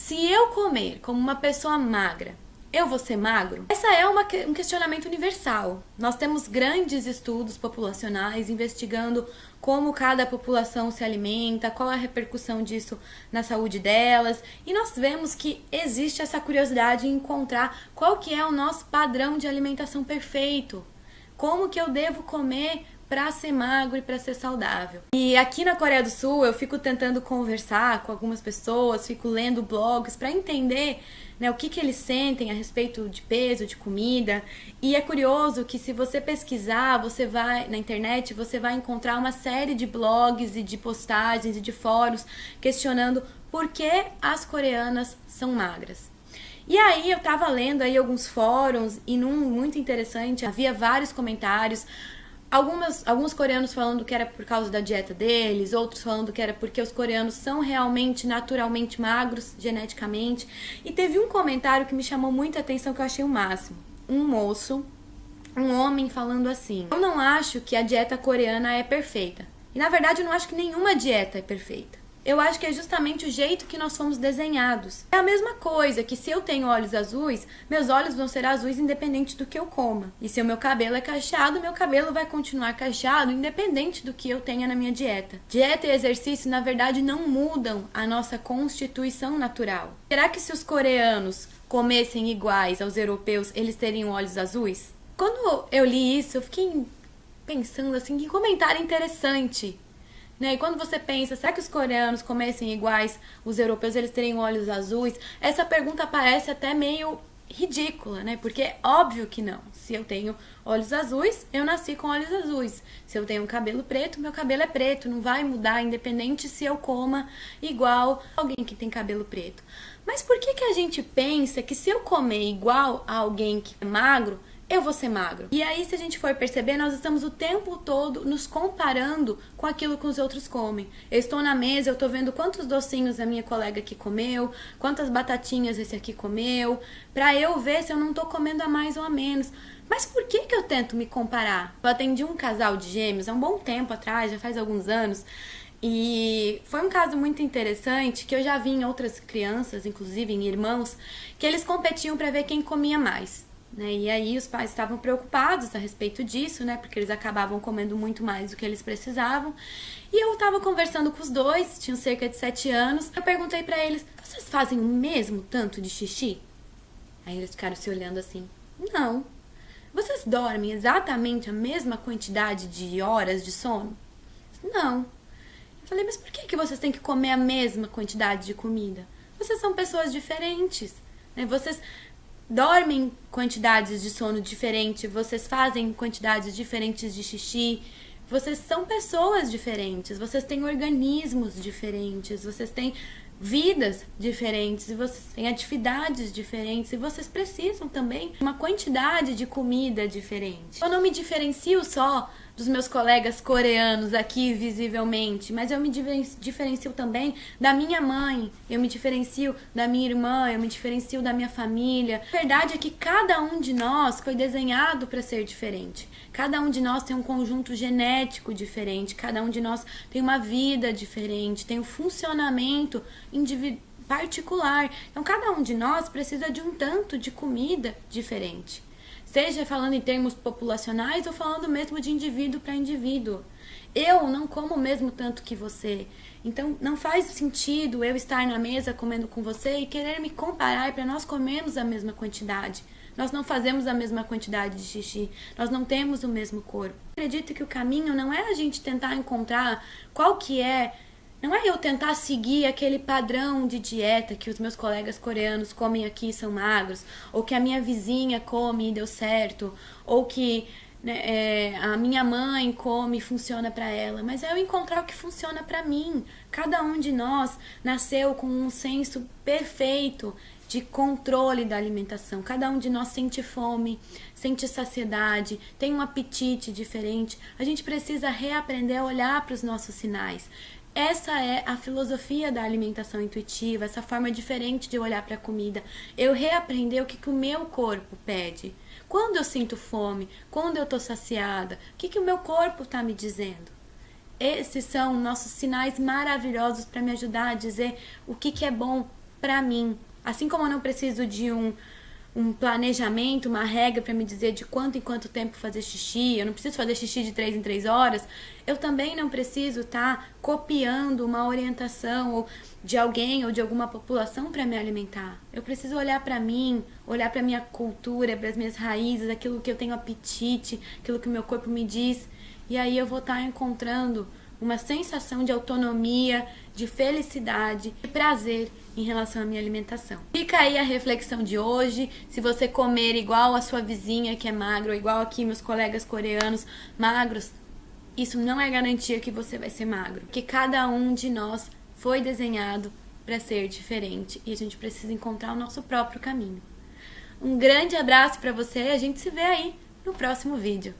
Se eu comer como uma pessoa magra, eu vou ser magro? Essa é um questionamento universal. Nós temos grandes estudos populacionais investigando como cada população se alimenta, qual a repercussão disso na saúde delas, e nós vemos que existe essa curiosidade em encontrar qual que é o nosso padrão de alimentação perfeito. Como que eu devo comer para ser magro e para ser saudável. E aqui na Coreia do Sul eu fico tentando conversar com algumas pessoas, fico lendo blogs para entender, né, o que eles sentem a respeito de peso, de comida. E é curioso que se você pesquisar, você vai na internet, você vai encontrar uma série de blogs e de postagens e de fóruns questionando por que as coreanas são magras. E aí eu tava lendo aí alguns fóruns e num muito interessante, havia vários comentários. Alguns coreanos falando que era por causa da dieta deles, outros falando que era porque os coreanos são realmente, naturalmente magros, geneticamente. E teve um comentário que me chamou muita atenção, que eu achei o máximo. Um moço, um homem falando assim: eu não acho que a dieta coreana é perfeita. E na verdade eu não acho que nenhuma dieta é perfeita. Eu acho que é justamente o jeito que nós fomos desenhados. É a mesma coisa que se eu tenho olhos azuis, meus olhos vão ser azuis independente do que eu coma. E se o meu cabelo é cacheado, meu cabelo vai continuar cacheado independente do que eu tenha na minha dieta. Dieta e exercício, na verdade, não mudam a nossa constituição natural. Será que se os coreanos comessem iguais aos europeus, eles teriam olhos azuis? Quando eu li isso, eu fiquei pensando assim, que comentário interessante. E quando você pensa, será que os coreanos comessem iguais os europeus, eles teriam olhos azuis? Essa pergunta parece até meio ridícula, né? Porque é óbvio que não. Se eu tenho olhos azuis, eu nasci com olhos azuis. Se eu tenho cabelo preto, meu cabelo é preto. Não vai mudar, independente se eu coma igual alguém que tem cabelo preto. Mas por que a gente pensa que se eu comer igual a alguém que é magro, eu vou ser magro? E aí, se a gente for perceber, nós estamos o tempo todo nos comparando com aquilo que os outros comem. Eu estou na mesa, eu estou vendo quantos docinhos a minha colega aqui comeu, quantas batatinhas esse aqui comeu, pra eu ver se eu não estou comendo a mais ou a menos. Mas por que eu tento me comparar? Eu atendi um casal de gêmeos há um bom tempo atrás, já faz alguns anos, e foi um caso muito interessante que eu já vi em outras crianças, inclusive em irmãos, que eles competiam para ver quem comia mais. E aí os pais estavam preocupados a respeito disso, né? Porque eles acabavam comendo muito mais do que eles precisavam. E eu estava conversando com os dois, tinham cerca de 7 anos. Eu perguntei pra eles: vocês fazem o mesmo tanto de xixi? Aí eles ficaram se olhando assim: não. Vocês dormem exatamente a mesma quantidade de horas de sono? Não. Eu falei: mas por que vocês têm que comer a mesma quantidade de comida? Vocês são pessoas diferentes, né? Vocês dormem quantidades de sono diferentes, vocês fazem quantidades diferentes de xixi, vocês são pessoas diferentes, vocês têm organismos diferentes, vocês têm vidas diferentes, e vocês têm atividades diferentes, e vocês precisam também de uma quantidade de comida diferente. Eu não me diferencio só dos meus colegas coreanos aqui visivelmente, mas eu me diferencio também da minha mãe, eu me diferencio da minha irmã, eu me diferencio da minha família. A verdade é que cada um de nós foi desenhado para ser diferente. Cada um de nós tem um conjunto genético diferente, cada um de nós tem uma vida diferente, tem um funcionamento particular. Então cada um de nós precisa de um tanto de comida diferente. Seja falando em termos populacionais ou falando mesmo de indivíduo para indivíduo. Eu não como o mesmo tanto que você. Então não faz sentido eu estar na mesa comendo com você e querer me comparar para nós comermos a mesma quantidade. Nós não fazemos a mesma quantidade de xixi. Nós não temos o mesmo corpo. Eu acredito que o caminho não é a gente tentar encontrar qual que é. Não é eu tentar seguir aquele padrão de dieta que os meus colegas coreanos comem aqui e são magros, ou que a minha vizinha come e deu certo, ou que a minha mãe come e funciona para ela, mas é eu encontrar o que funciona para mim. Cada um de nós nasceu com um senso perfeito de controle da alimentação. Cada um de nós sente fome, sente saciedade, tem um apetite diferente. A gente precisa reaprender a olhar para os nossos sinais. Essa é a filosofia da alimentação intuitiva, essa forma diferente de olhar para a comida. Eu reaprender o que o meu corpo pede. Quando eu sinto fome, quando eu estou saciada, o que o meu corpo está me dizendo? Esses são nossos sinais maravilhosos para me ajudar a dizer o que é bom pra mim. Assim como eu não preciso de um planejamento, uma regra para me dizer de quanto em quanto tempo fazer xixi, eu não preciso fazer xixi de 3 em 3 horas, eu também não preciso estar copiando uma orientação ou de alguém ou de alguma população para me alimentar. Eu preciso olhar para mim, olhar para minha cultura, para as minhas raízes, aquilo que eu tenho apetite, aquilo que o meu corpo me diz, e aí eu vou estar encontrando uma sensação de autonomia, de felicidade, de prazer em relação à minha alimentação. Fica aí a reflexão de hoje. Se você comer igual a sua vizinha que é magra, ou igual aqui meus colegas coreanos magros, isso não é garantia que você vai ser magro, porque cada um de nós foi desenhado para ser diferente e a gente precisa encontrar o nosso próprio caminho. Um grande abraço para você e a gente se vê aí no próximo vídeo.